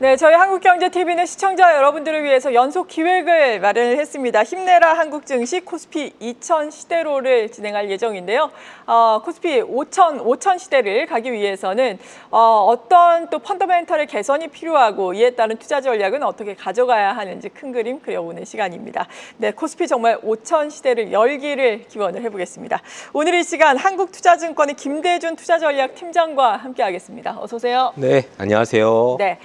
네, 저희 한국경제TV는 시청자 여러분들을 위해서 연속 기획을 마련을 했습니다. 힘내라 한국 증시 코스피 2000 시대로를 진행할 예정인데요. 코스피 5000 시대를 가기 위해서는 어떤 또 펀더멘털의 개선이 필요하고 이에 따른 투자 전략은 어떻게 가져가야 하는지 큰 그림 그려보는 시간입니다. 네, 코스피 정말 5000 시대를 열기를 기원을 해보겠습니다. 오늘 이 시간 한국투자증권의 김대준 투자전략팀장과 함께하겠습니다. 어서 오세요. 네, 안녕하세요. 네.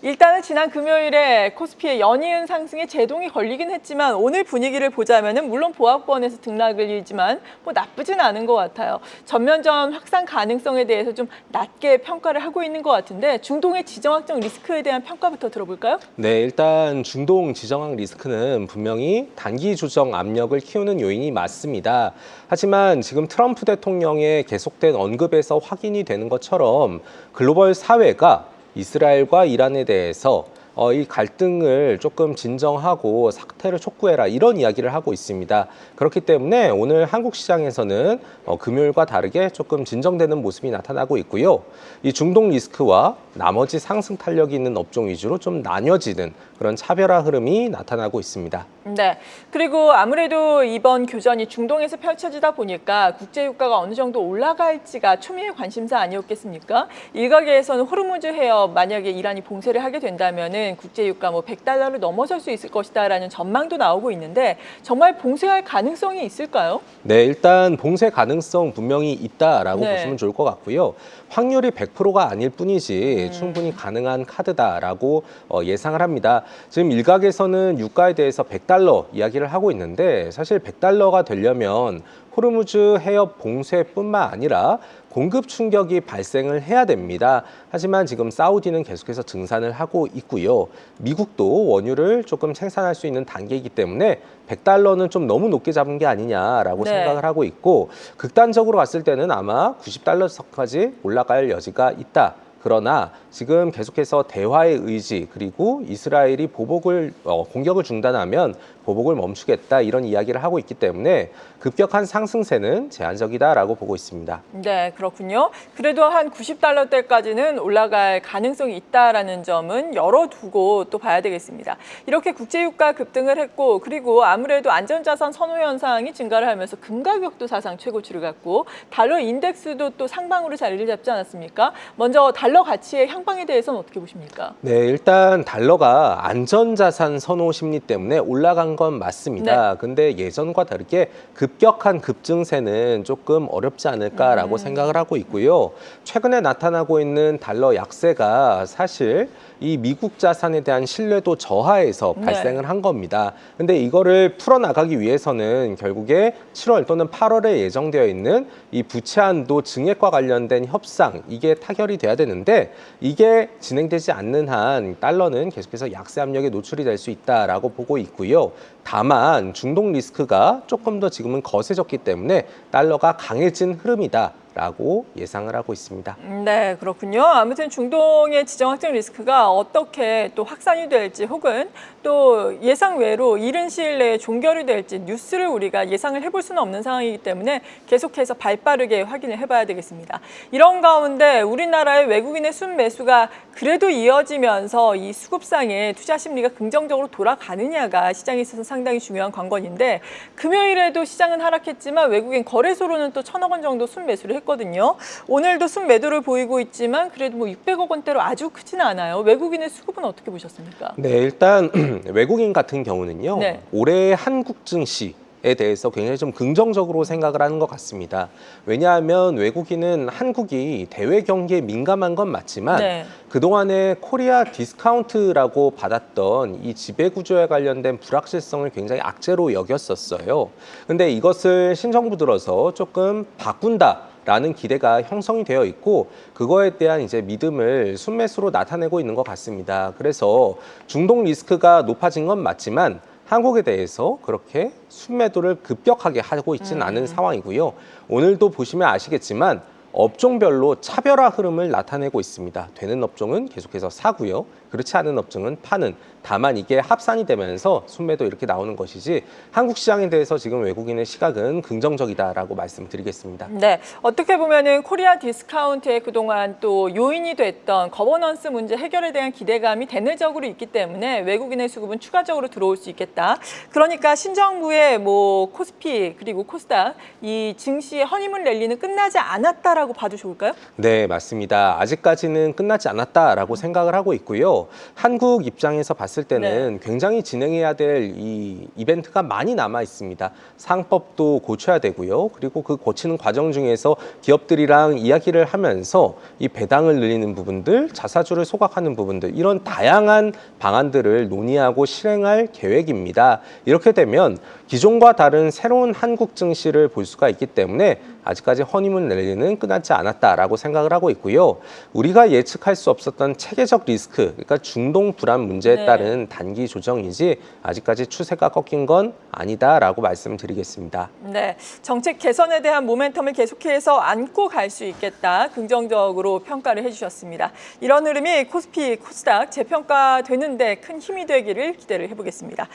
일단은 지난 금요일에 코스피의 연이은 상승에 제동이 걸리긴 했지만 오늘 분위기를 보자면은 물론 보합권에서 등락이지만 뭐 나쁘진 않은 것 같아요. 전면전 확산 가능성에 대해서 좀 낮게 평가를 하고 있는 것 같은데 중동의 지정학적 리스크에 대한 평가부터 들어볼까요? 네, 일단 중동 지정학 리스크는 분명히 단기 조정 압력을 키우는 요인이 맞습니다. 하지만 지금 트럼프 대통령의 계속된 언급에서 확인이 되는 것처럼 글로벌 사회가 이스라엘과 이란에 대해서 이 갈등을 조금 진정하고 사태를 촉구해라 이런 이야기를 하고 있습니다. 그렇기 때문에 오늘 한국 시장에서는 금요일과 다르게 조금 진정되는 모습이 나타나고 있고요. 이 중동 리스크와 나머지 상승 탄력이 있는 업종 위주로 좀 나뉘어지는 그런 차별화 흐름이 나타나고 있습니다. 네. 그리고 아무래도 이번 교전이 중동에서 펼쳐지다 보니까 국제유가가 어느 정도 올라갈지가 초미의 관심사 아니었겠습니까? 일각에서는 호르무즈 해협 만약에 이란이 봉쇄를 하게 된다면은 국제유가 뭐 $100를 넘어설 수 있을 것이다라는 전망도 나오고 있는데 정말 봉쇄할 가능성이 있을까요? 네, 일단 봉쇄 가능성 분명히 있다라고 네. 보시면 좋을 것 같고요. 확률이 100%가 아닐 뿐이지 충분히 가능한 카드다라고 예상을 합니다. 지금 일각에서는 유가에 대해서 $100 이야기를 하고 있는데 사실 $100가 되려면 호르무즈 해협 봉쇄뿐만 아니라 공급 충격이 발생을 해야 됩니다. 하지만 지금 사우디는 계속해서 증산을 하고 있고요. 미국도 원유를 조금 생산할 수 있는 단계이기 때문에 $100는 좀 너무 높게 잡은 게 아니냐라고 네. 생각을 하고 있고 극단적으로 봤을 때는 아마 $90까지 올라갈 여지가 있다. 그러나 지금 계속해서 대화의 의지 그리고 이스라엘이 공격을 중단하면 보복을 멈추겠다 이런 이야기를 하고 있기 때문에 급격한 상승세는 제한적이다라고 보고 있습니다. 네, 그렇군요. 그래도 한 $90대까지는 올라갈 가능성이 있다라는 점은 열어두고 또 봐야 되겠습니다. 이렇게 국제유가 급등을 했고 그리고 아무래도 안전자산 선호 현상이 증가를 하면서 금 가격도 사상 최고치를 갔고 달러 인덱스도 또 상방으로 자리를 잡지 않았습니까? 먼저 달러 가치의 향방에 대해서는 어떻게 보십니까? 네, 일단 달러가 안전자산 선호 심리 때문에 올라간 건 맞습니다. 근데 예전과 다르게 급격한 급증세는 조금 어렵지 않을까라고 생각을 하고 있고요. 최근에 나타나고 있는 달러 약세가 사실 이 미국 자산에 대한 신뢰도 저하에서 발생을 한 겁니다. 근데 이거를 풀어나가기 위해서는 결국에 7월 또는 8월에 예정되어 있는 이 부채 한도 증액과 관련된 협상 이게 타결이 돼야 되는데 이게 진행되지 않는 한 달러는 계속해서 약세 압력에 노출이 될 수 있다라고 보고 있고요. 다만 중동 리스크가 조금 더 지금은 거세졌기 때문에 달러가 강해진 흐름이다. 라고 예상을 하고 있습니다. 네, 그렇군요. 아무튼 중동의 지정학적 리스크가 어떻게 또 확산이 될지 혹은 또 예상 외로 이른 시일 내에 종결이 될지 뉴스를 우리가 예상을 해볼 수는 없는 상황이기 때문에 계속해서 발빠르게 확인을 해봐야 되겠습니다. 이런 가운데 우리나라의 외국인의 순매수가 그래도 이어지면서 이 수급상의 투자 심리가 긍정적으로 돌아가느냐가 시장에 있어서 상당히 중요한 관건인데 금요일에도 시장은 하락했지만 외국인 거래소로는 또 1,000억 원 정도 순매수를 했거든요. 오늘도 순매도를 보이고 있지만 그래도 뭐 600억 원대로 아주 크지는 않아요. 외국인의 수급은 어떻게 보셨습니까? 네, 일단 외국인 같은 경우는요. 네. 올해 한국 증시에 대해서 굉장히 좀 긍정적으로 생각을 하는 것 같습니다. 왜냐하면 외국인은 한국이 대외 경기에 민감한 건 맞지만 그동안에 코리아 디스카운트라고 받았던 이 지배구조에 관련된 불확실성을 굉장히 악재로 여겼었어요. 근데 이것을 신정부 들어서 조금 바꾼다. 라는 기대가 형성이 되어 있고 그거에 대한 이제 믿음을 순매수로 나타내고 있는 것 같습니다. 그래서 중동 리스크가 높아진 건 맞지만 한국에 대해서 그렇게 순매도를 급격하게 하고 있지는 않은 상황이고요. 오늘도 보시면 아시겠지만 업종별로 차별화 흐름을 나타내고 있습니다. 되는 업종은 계속해서 사고요. 그렇지 않은 업종은 파는, 다만 이게 합산이 되면서 순매도 이렇게 나오는 것이지 한국 시장에 대해서 지금 외국인의 시각은 긍정적이다라고 말씀드리겠습니다. 네, 어떻게 보면은 코리아 디스카운트의 그동안 또 요인이 됐던 거버넌스 문제 해결에 대한 기대감이 대내적으로 있기 때문에 외국인의 수급은 추가적으로 들어올 수 있겠다. 그러니까 신정부의 뭐 코스피 그리고 코스닥 이 증시의 허니문 랠리는 끝나지 않았다라고 봐도 좋을까요? 네, 맞습니다. 아직까지는 끝나지 않았다라고 생각을 하고 있고요. 한국 입장에서 봤을 때는 굉장히 진행해야 될 이 이벤트가 많이 남아 있습니다. 상법도 고쳐야 되고요. 그리고 그 고치는 과정 중에서 기업들이랑 이야기를 하면서 이 배당을 늘리는 부분들, 자사주를 소각하는 부분들, 이런 다양한 방안들을 논의하고 실행할 계획입니다. 이렇게 되면 기존과 다른 새로운 한국 증시를 볼 수가 있기 때문에 아직까지 허니문 랠리는 끝나지 않았다라고 생각을 하고 있고요. 우리가 예측할 수 없었던 체계적 리스크, 그러니까 중동 불안 문제에 따른 단기 조정이지 아직까지 추세가 꺾인 건 아니다라고 말씀드리겠습니다. 네, 정책 개선에 대한 모멘텀을 계속해서 안고 갈 수 있겠다. 긍정적으로 평가를 해주셨습니다. 이런 흐름이 코스피, 코스닥 재평가되는데 큰 힘이 되기를 기대를 해보겠습니다.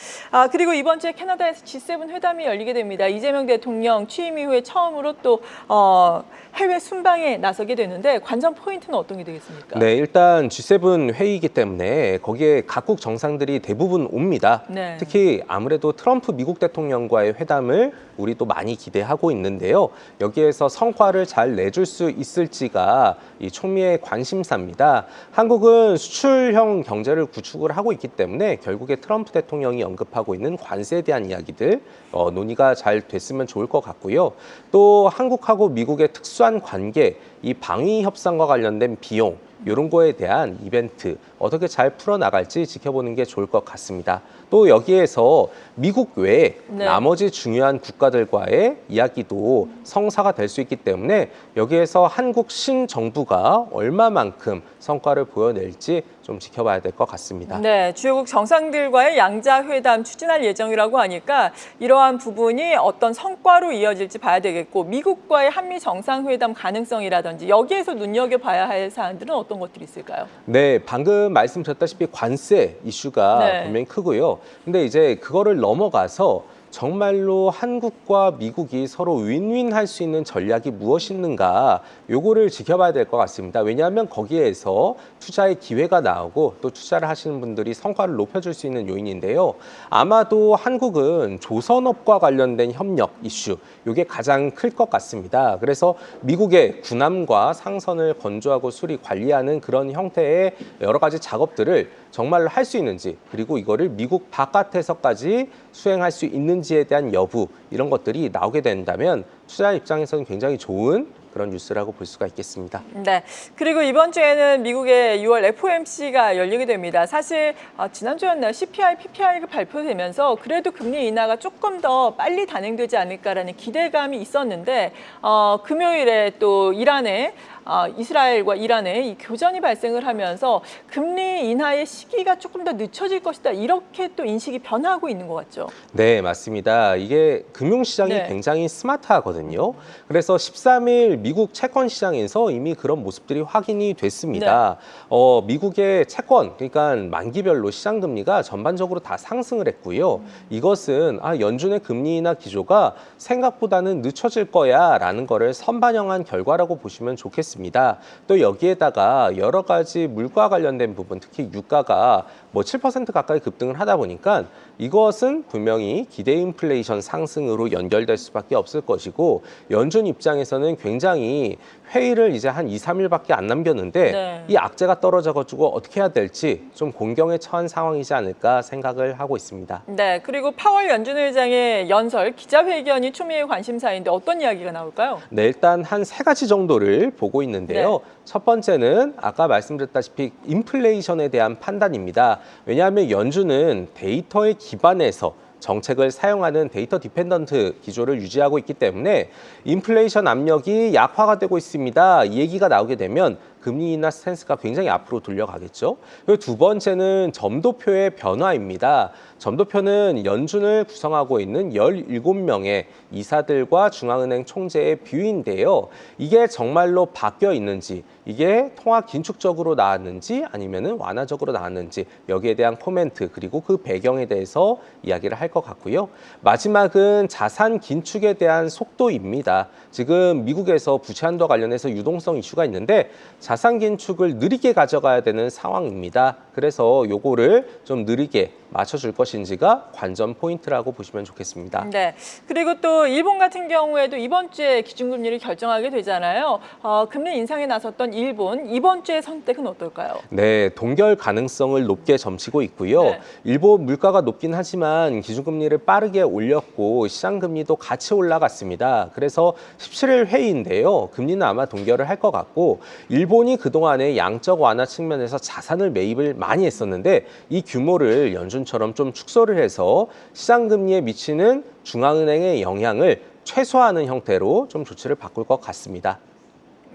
그리고 이번 주에 캐나다에서 G7 회담이 열리게 됩니다. 이재명 대통령 취임 이후에 처음으로 또 해외 순방에 나서게 되는데 관전 포인트는 어떤 게 되겠습니까? 네, 일단 G7 회의이기 때문에 거기에 각국 정상들이 대부분 옵니다. 네. 특히 아무래도 트럼프 미국 대통령과의 회담을 우리 또 많이 기대하고 있는데요. 여기에서 성과를 잘 내줄 수 있을지가 이 초미의 관심사입니다. 한국은 수출형 경제를 구축을 하고 있기 때문에 결국에 트럼프 대통령이 언급하고 있는 관세에 대한 이야기들 논의가 잘 됐으면 좋을 것 같고요. 또 한국하고 미국의 특수한 관계, 이 방위 협상과 관련된 비용, 이런 거에 대한 이벤트 어떻게 잘 풀어나갈지 지켜보는 게 좋을 것 같습니다. 또 여기에서 미국 외에 나머지 중요한 국가들과의 이야기도 성사가 될 수 있기 때문에 여기에서 한국 신정부가 얼마만큼 성과를 보여낼지 좀 지켜봐야 될 것 같습니다. 네, 주요국 정상들과의 양자회담 추진할 예정이라고 하니까 이러한 부분이 어떤 성과로 이어질지 봐야 되겠고 미국과의 한미 정상회담 가능성이라든지 여기에서 눈여겨봐야 할 사안들은 어떤 것들이 있을까요? 네, 방금 말씀드렸다시피 관세 이슈가 분명히 크고요. 근데 이제 그거를 넘어가서 정말로 한국과 미국이 서로 윈윈할 수 있는 전략이 무엇이 있는가 요거를 지켜봐야 될 것 같습니다. 왜냐하면 거기에서 투자의 기회가 나오고 또 투자를 하시는 분들이 성과를 높여줄 수 있는 요인인데요. 아마도 한국은 조선업과 관련된 협력 이슈 요게 가장 클 것 같습니다. 그래서 미국의 군함과 상선을 건조하고 수리 관리하는 그런 형태의 여러 가지 작업들을 정말로 할 수 있는지 그리고 이거를 미국 바깥에서까지 수행할 수 있는지에 대한 여부 이런 것들이 나오게 된다면 투자 입장에서는 굉장히 좋은 그런 뉴스라고 볼 수가 있겠습니다. 네. 그리고 이번 주에는 미국의 6월 FOMC가 열리게 됩니다. 사실 지난주였나요? CPI, PPI가 발표되면서 그래도 금리 인하가 조금 더 빨리 단행되지 않을까라는 기대감이 있었는데 금요일에 또 이스라엘과 이란의 이 교전이 발생을 하면서 금리 인하의 시기가 조금 더 늦춰질 것이다. 이렇게 또 인식이 변하고 있는 것 같죠. 네, 맞습니다. 이게 금융시장이 굉장히 스마트하거든요. 그래서 13일 미국 채권 시장에서 이미 그런 모습들이 확인이 됐습니다. 미국의 채권, 그러니까 만기별로 시장 금리가 전반적으로 다 상승을 했고요. 이것은 연준의 금리 인하 기조가 생각보다는 늦춰질 거야라는 거를 선반영한 결과라고 보시면 좋겠습니다. 또 여기에다가 여러 가지 물가와 관련된 부분, 특히 유가가 7% 가까이 급등을 하다 보니까 이것은 분명히 기대 인플레이션 상승으로 연결될 수밖에 없을 것이고 연준 입장에서는 굉장히 회의를 이제 한 2, 3일밖에 안 남겼는데 이 악재가 떨어져가지고 어떻게 해야 될지 좀 공경에 처한 상황이지 않을까 생각을 하고 있습니다. 네, 그리고 파월 연준 의장의 연설, 기자회견이 초미의 관심사인데 어떤 이야기가 나올까요? 네, 일단 한 3가지 정도를 보고 있는데요. 첫 번째는 아까 말씀드렸다시피 인플레이션에 대한 판단입니다. 왜냐하면 연준은 데이터에 기반해서 정책을 사용하는 데이터 디펜던트 기조를 유지하고 있기 때문에 인플레이션 압력이 약화가 되고 있습니다. 이 얘기가 나오게 되면 금리 인하 스탠스가 굉장히 앞으로 돌려가겠죠. 그리고 두 번째는 점도표의 변화입니다. 점도표는 연준을 구성하고 있는 17명의 이사들과 중앙은행 총재의 뷰인데요. 이게 정말로 바뀌어 있는지, 이게 통화 긴축적으로 나왔는지 아니면은 완화적으로 나왔는지 여기에 대한 코멘트 그리고 그 배경에 대해서 이야기를 할 것 같고요. 마지막은 자산 긴축에 대한 속도입니다. 지금 미국에서 부채 한도 관련해서 유동성 이슈가 있는데 자산 긴축을 느리게 가져가야 되는 상황입니다. 그래서 요거를 좀 느리게 맞춰줄 것인지가 관전 포인트라고 보시면 좋겠습니다. 네. 그리고 또 일본 같은 경우에도 이번 주에 기준금리를 결정하게 되잖아요. 금리 인상에 나섰던 일본, 이번 주의 선택은 어떨까요? 네, 동결 가능성을 높게 점치고 있고요. 네. 일본 물가가 높긴 하지만 기준금리를 빠르게 올렸고 시장금리도 같이 올라갔습니다. 그래서 17일 회의인데요. 금리는 아마 동결을 할 것 같고 일본이 그동안에 양적 완화 측면에서 자산을 매입을 많이 했었는데 이 규모를 연준처럼 좀 축소를 해서 시장금리에 미치는 중앙은행의 영향을 최소화하는 형태로 좀 조치를 바꿀 것 같습니다.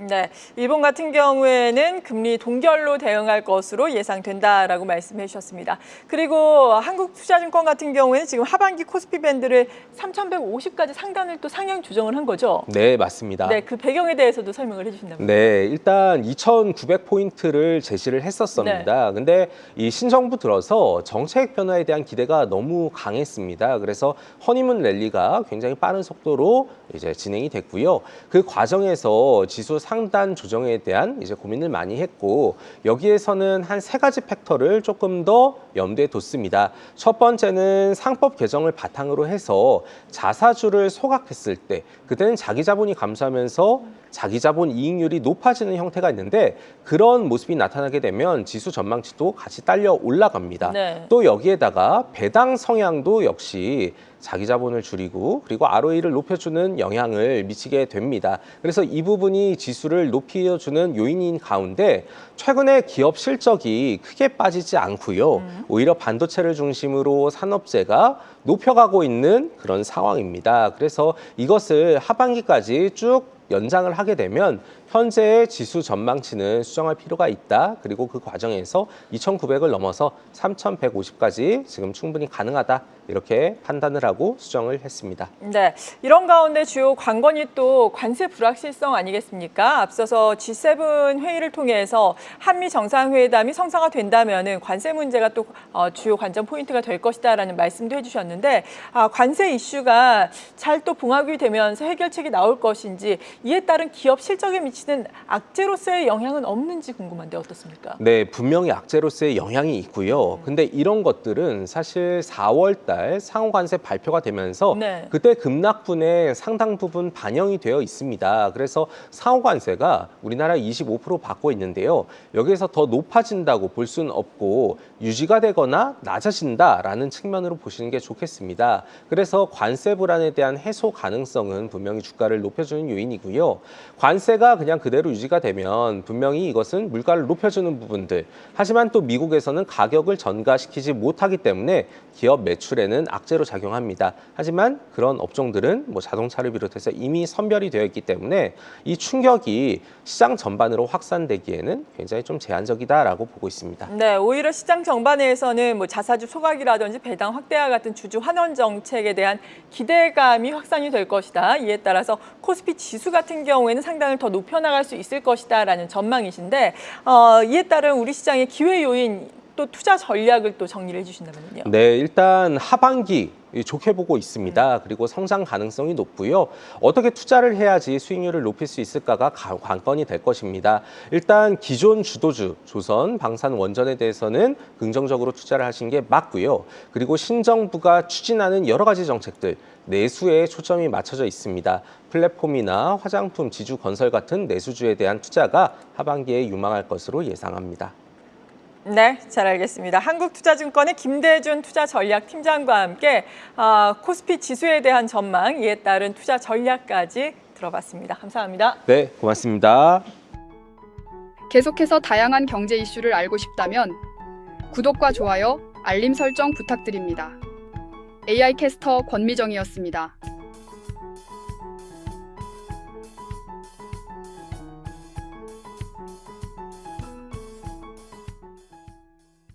네, 일본 같은 경우에는 금리 동결로 대응할 것으로 예상된다라고 말씀해 주셨습니다. 그리고 한국투자증권 같은 경우에는 지금 하반기 코스피 밴드를 3,150까지 상단을 또 상향 조정을 한 거죠? 네, 맞습니다. 네, 그 배경에 대해서도 설명을 해주신다면. 네, 일단 2,900포인트를 제시를 했었습니다. 근데 이 신정부 들어서 정책 변화에 대한 기대가 너무 강했습니다. 그래서 허니문 랠리가 굉장히 빠른 속도로 이제 진행이 됐고요. 그 과정에서 지수 상단 조정에 대한 이제 고민을 많이 했고 여기에서는 한 3가지 팩터를 조금 더 염두에 뒀습니다. 첫 번째는 상법 개정을 바탕으로 해서 자사주를 소각했을 때 그때는 자기 자본이 감소하면서 자기 자본 이익률이 높아지는 형태가 있는데 그런 모습이 나타나게 되면 지수 전망치도 같이 딸려 올라갑니다. 네. 또 여기에다가 배당 성향도 역시 자기 자본을 줄이고 그리고 ROE를 높여주는 영향을 미치게 됩니다. 그래서 이 부분이 지수를 높여주는 요인인 가운데 최근에 기업 실적이 크게 빠지지 않고요. 오히려 반도체를 중심으로 산업재가 높여가고 있는 그런 상황입니다. 그래서 이것을 하반기까지 쭉 연장을 하게 되면 현재의 지수 전망치는 수정할 필요가 있다. 그리고 그 과정에서 2,900을 넘어서 3,150까지 지금 충분히 가능하다. 이렇게 판단을 하고 수정을 했습니다. 네, 이런 가운데 주요 관건이 또 관세 불확실성 아니겠습니까? 앞서서 G7 회의를 통해서 한미 정상회담이 성사가 된다면은 관세 문제가 또 주요 관전 포인트가 될 것이다라는 말씀도 해주셨는데 관세 이슈가 잘 또 봉합이 되면서 해결책이 나올 것인지 이에 따른 기업 실적에 미치는 악재로서의 영향은 없는지 궁금한데 어떻습니까? 네, 분명히 악재로서의 영향이 있고요. 근데 이런 것들은 사실 4월 달 상호관세 발표가 되면서 네. 그때 급락분의 상당 부분 반영이 되어 있습니다. 그래서 상호관세가 우리나라 25% 받고 있는데요. 여기에서 더 높아진다고 볼 수는 없고 유지가 되거나 낮아진다라는 측면으로 보시는 게 좋겠습니다. 그래서 관세 불안에 대한 해소 가능성은 분명히 주가를 높여주는 요인이고요. 관세가 그냥 그대로 유지가 되면 분명히 이것은 물가를 높여주는 부분들. 하지만 또 미국에서는 가격을 전가시키지 못하기 때문에 기업 매출에는 악재로 작용합니다. 하지만 그런 업종들은 뭐 자동차를 비롯해서 이미 선별이 되어 있기 때문에 이 충격이 시장 전반으로 확산되기에는 굉장히 좀 제한적이다라고 보고 있습니다. 네, 오히려 시장 전반에서는 뭐 자사주 소각이라든지 배당 확대와 같은 주주 환원 정책에 대한 기대감이 확산이 될 것이다. 이에 따라서 코스피 지수 같은 경우에는 상당히 더 높여나갈 수 있을 것이다라는 전망이신데 이에 따른 우리 시장의 기회 요인 또 투자 전략을 또 정리를 해주신다면요. 네, 일단 하반기 좋게 보고 있습니다. 그리고 성장 가능성이 높고요. 어떻게 투자를 해야지 수익률을 높일 수 있을까가 관건이 될 것입니다. 일단 기존 주도주, 조선, 방산, 원전에 대해서는 긍정적으로 투자를 하신 게 맞고요. 그리고 신정부가 추진하는 여러 가지 정책들, 내수에 초점이 맞춰져 있습니다. 플랫폼이나 화장품, 지주, 건설 같은 내수주에 대한 투자가 하반기에 유망할 것으로 예상합니다. 네, 잘 알겠습니다. 한국투자증권의 김대준 투자전략팀장과 함께 코스피 지수에 대한 전망, 이에 따른 투자 전략까지 들어봤습니다. 감사합니다. 네, 고맙습니다. 계속해서 다양한 경제 이슈를 알고 싶다면 구독과 좋아요, 알림 설정 부탁드립니다. AI 캐스터 권미정이었습니다.